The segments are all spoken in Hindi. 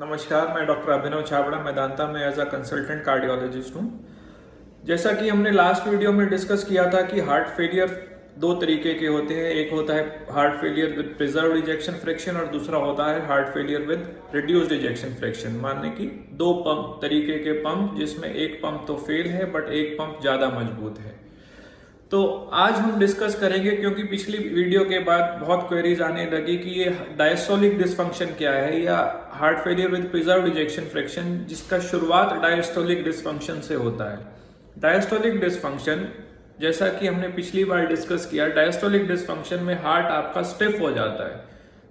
नमस्कार, मैं डॉक्टर अभिनव छाबड़ा मैदांता में एज अ कंसल्टेंट कार्डियोलॉजिस्ट हूँ। जैसा कि हमने लास्ट वीडियो में डिस्कस किया था कि हार्ट फेलियर दो तरीके के होते हैं। एक होता है heart failure with preserved ejection fraction और दूसरा होता है heart failure with reduced ejection fraction. मानने की दो पंप तरीके के पंप, जिसमें एक पंप तो फेल है बट एक पंप ज़्यादा मजबूत है। तो आज हम डिस्कस करेंगे, क्योंकि पिछली वीडियो के बाद बहुत क्वेरीज आने लगी कि ये डायस्टोलिक डिसफंक्शन क्या है, या heart failure with preserved ejection fraction, जिसका शुरुआत डायस्टोलिक डिसफंक्शन से होता है। डायस्टोलिक डिसफंक्शन, जैसा कि हमने पिछली बार डिस्कस किया, डायस्टोलिक डिसफंक्शन में हार्ट आपका स्टिफ हो जाता है।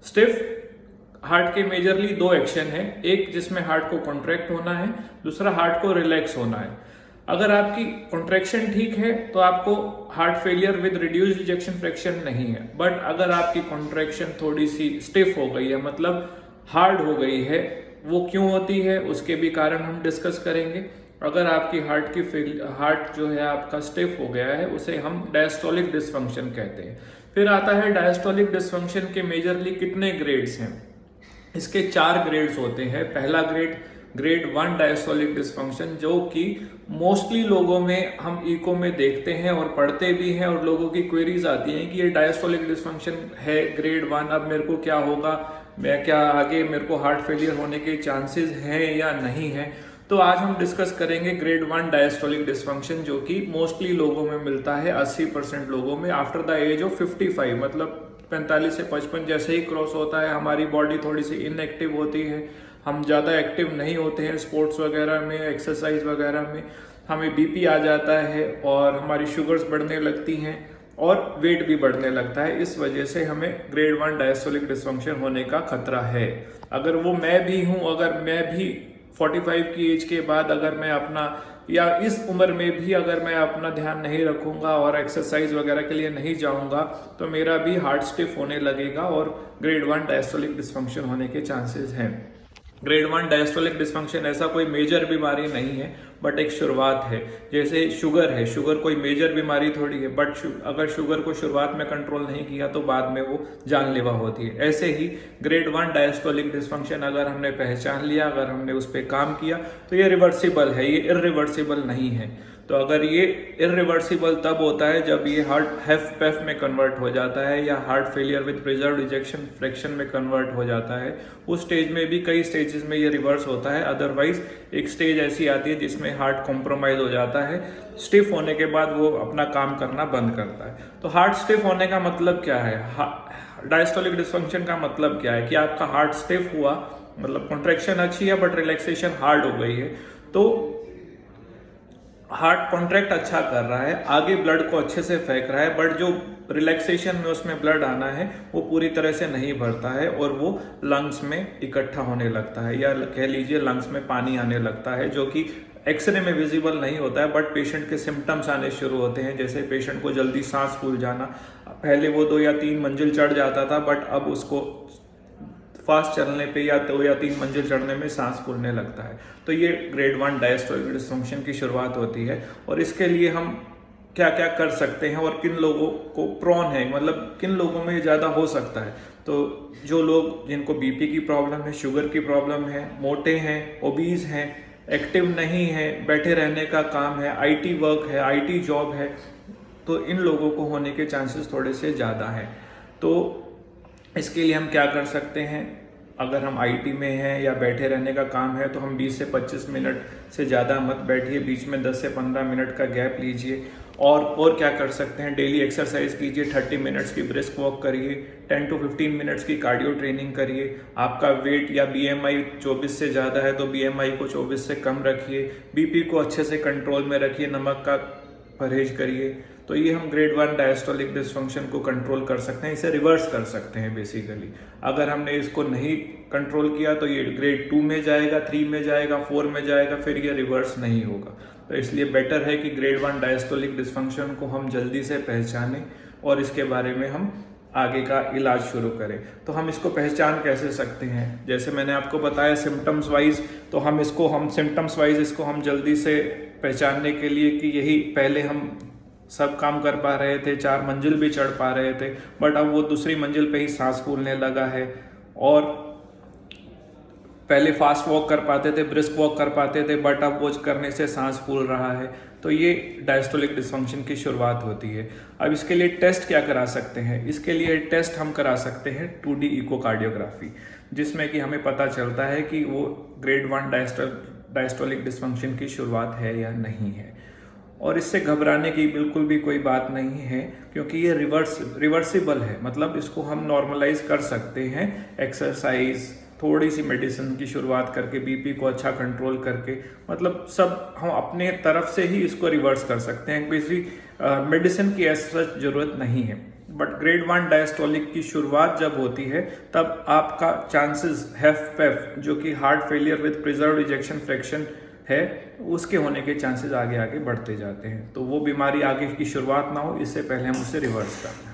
स्टिफ हार्ट के मेजरली दो एक्शन है, एक जिसमें हार्ट को कॉन्ट्रैक्ट होना है, दूसरा हार्ट को रिलैक्स होना है। अगर आपकी कॉन्ट्रैक्शन ठीक है तो आपको heart failure with reduced ejection fraction नहीं है। बट अगर आपकी कॉन्ट्रैक्शन थोड़ी सी स्टिफ हो गई है, मतलब हार्ड हो गई है, वो क्यों होती है उसके भी कारण हम डिस्कस करेंगे। अगर आपकी हार्ट जो है आपका स्टिफ हो गया है, उसे हम डायस्टोलिक डिसफंक्शन कहते हैं। फिर आता है डायस्टोलिक डिसफंक्शन के मेजरली कितने ग्रेड्स हैं। इसके 4 ग्रेड्स होते हैं। पहला ग्रेड 1 डायस्टोलिक डिसफंक्शन, जो कि मोस्टली लोगों में हम इको में देखते हैं और पढ़ते भी हैं, और लोगों की क्वेरीज आती हैं कि ये डायस्टोलिक डिसफंक्शन है ग्रेड 1, अब मेरे को क्या होगा, मैं क्या आगे मेरे को हार्ट फेलियर होने के चांसेस हैं या नहीं है। तो आज हम डिस्कस करेंगे ग्रेड 1 डायस्टोलिक डिसफंक्शन, जो कि मोस्टली लोगों में मिलता है, 80% लोगों में आफ्टर द एज ऑफ 55, मतलब 45 से 55 जैसे ही क्रॉस होता है हमारी बॉडी थोड़ी सी इनएक्टिव होती है, हम ज़्यादा एक्टिव नहीं होते हैं स्पोर्ट्स वगैरह में, एक्सरसाइज वगैरह में, हमें बीपी आ जाता है और हमारी शुगर्स बढ़ने लगती हैं और वेट भी बढ़ने लगता है। इस वजह से हमें ग्रेड 1 डायस्टोलिक डिसफंक्शन होने का खतरा है। अगर वो मैं भी हूँ, अगर मैं भी 45 की एज के बाद अगर मैं अपना, या इस उम्र में भी अगर मैं अपना ध्यान नहीं रखूंगा और एक्सरसाइज वगैरह के लिए नहीं जाऊंगा, तो मेरा भी हार्ट स्टिफ होने लगेगा और ग्रेड 1 डायस्टोलिक डिसफंक्शन होने के चांसेस हैं। ग्रेड 1 डायस्टोलिक डिसफंक्शन ऐसा कोई मेजर बीमारी नहीं है, बट एक शुरुआत है। जैसे शुगर है, शुगर कोई मेजर बीमारी थोड़ी है, बट अगर शुगर को शुरुआत में कंट्रोल नहीं किया तो बाद में वो जानलेवा होती है। ऐसे ही ग्रेड 1 डायस्टोलिक डिसफंक्शन अगर हमने पहचान लिया, अगर हमने उस पर काम किया, तो ये रिवर्सिबल है, ये इरिवर्सिबल नहीं है। तो अगर ये इरिवर्सिबल तब होता है जब ये हार्ट HFpEF में कन्वर्ट हो जाता है, या heart failure with preserved ejection fraction में कन्वर्ट हो जाता है। उस स्टेज में भी कई स्टेजेस में ये रिवर्स होता है। अदरवाइज एक स्टेज ऐसी आती है जिसमें हार्ट कॉम्प्रोमाइज हो जाता है, स्टिफ होने के बाद वो अपना काम करना बंद करता है। तो हार्ट स्टिफ होने का मतलब क्या है, डायस्टोलिक डिसफंक्शन का मतलब क्या है कि आपका हार्ट स्टिफ हुआ, मतलब कॉन्ट्रैक्शन अच्छी है बट रिलैक्सेशन हार्ड हो गई है। तो हार्ट कॉन्ट्रैक्ट अच्छा कर रहा है, आगे ब्लड को अच्छे से फेंक रहा है, बट जो रिलैक्सेशन में उसमें ब्लड आना है वो पूरी तरह से नहीं भरता है और वो लंग्स में इकट्ठा होने लगता है, या कह लीजिए लंग्स में पानी आने लगता है, जो कि एक्सरे में विजिबल नहीं होता है, बट पेशेंट के सिम्टम्स आने शुरू होते हैं। जैसे पेशेंट को जल्दी सांस फूल जाना, पहले वो 2 या 3 मंजिल चढ़ जाता था, बट अब उसको फास्ट चलने पे या 2 या 3 मंजिल चढ़ने में सांस फूलने लगता है। तो ये ग्रेड 1 डायस्टोलिक डिसफंक्शन की शुरुआत होती है। और इसके लिए हम क्या क्या कर सकते हैं और किन लोगों को प्रोन है, मतलब किन लोगों में ज़्यादा हो सकता है। तो जो लोग जिनको बीपी की प्रॉब्लम है, शुगर की प्रॉब्लम है, मोटे हैं, ओबीज हैं, एक्टिव नहीं है, बैठे रहने का काम है, आईटी वर्क है, आईटी जॉब है, तो इन लोगों को होने के चांसेस थोड़े से ज़्यादा हैं। तो इसके लिए हम क्या कर सकते हैं, अगर हम आईटी में हैं या बैठे रहने का काम है, तो हम 20 से 25 मिनट से ज़्यादा मत बैठिए, बीच में 10 से 15 मिनट का गैप लीजिए। और क्या कर सकते हैं, डेली एक्सरसाइज कीजिए, 30 मिनट्स की ब्रिस्क वॉक करिए, 10 to 15 मिनट्स की कार्डियो ट्रेनिंग करिए। आपका वेट या बीएमआई 24 से ज़्यादा है तो बीएमआई को 24 से कम रखिए, बीपी को अच्छे से कंट्रोल में रखिए, नमक का परहेज करिए। तो ये हम ग्रेड 1 डायस्टोलिक डिसफंक्शन को कंट्रोल कर सकते हैं, इसे रिवर्स कर सकते हैं बेसिकली। अगर हमने इसको नहीं कंट्रोल किया तो ये ग्रेड 2 में जाएगा, 3 में जाएगा, 4 में जाएगा, फिर ये रिवर्स नहीं होगा। तो इसलिए बेटर है कि ग्रेड 1 डायस्टोलिक डिसफंक्शन को हम जल्दी से पहचानें और इसके बारे में हम आगे का इलाज शुरू करें। तो हम इसको पहचान कैसे सकते हैं, जैसे मैंने आपको बताया सिम्टम्स वाइज, तो हम सिम्टम्स वाइज इसको हम जल्दी से पहचानने के लिए, कि यही पहले हम सब काम कर पा रहे थे, 4 मंजिल भी चढ़ पा रहे थे, बट अब वो दूसरी मंजिल पे ही सांस फूलने लगा है, और पहले फास्ट वॉक कर पाते थे, ब्रिस्क वॉक कर पाते थे, बट अब वो करने से सांस फूल रहा है, तो ये डायस्टोलिक डिसफंक्शन की शुरुआत होती है। अब इसके लिए टेस्ट क्या करा सकते हैं? इसके लिए टेस्ट हम करा सकते हैं 2D इकोकार्डियोग्राफी, जिसमें कि हमें पता चलता है कि वो ग्रेड 1 डायस्टोलिक डिसफंक्शन की शुरुआत है या नहीं है। और इससे घबराने की बिल्कुल भी कोई बात नहीं है, क्योंकि ये रिवर्सिबल है। मतलब इसको हम नॉर्मलाइज कर सकते हैं, एक्सरसाइज, थोड़ी सी मेडिसिन की शुरुआत करके, बीपी को अच्छा कंट्रोल करके, मतलब सब हम अपने तरफ से ही इसको रिवर्स कर सकते हैं। किसी मेडिसिन की ऐसा जरूरत नहीं है। बट ग्रेड 1 डायस्टोलिक की शुरुआत जब होती है, तब आपका चांसेस HFpEF, जो कि heart failure with preserved ejection fraction है, उसके होने के चांसेस आगे आगे बढ़ते जाते हैं। तो वो बीमारी आगे की शुरुआत ना हो, इससे पहले हम उसे रिवर्स करें।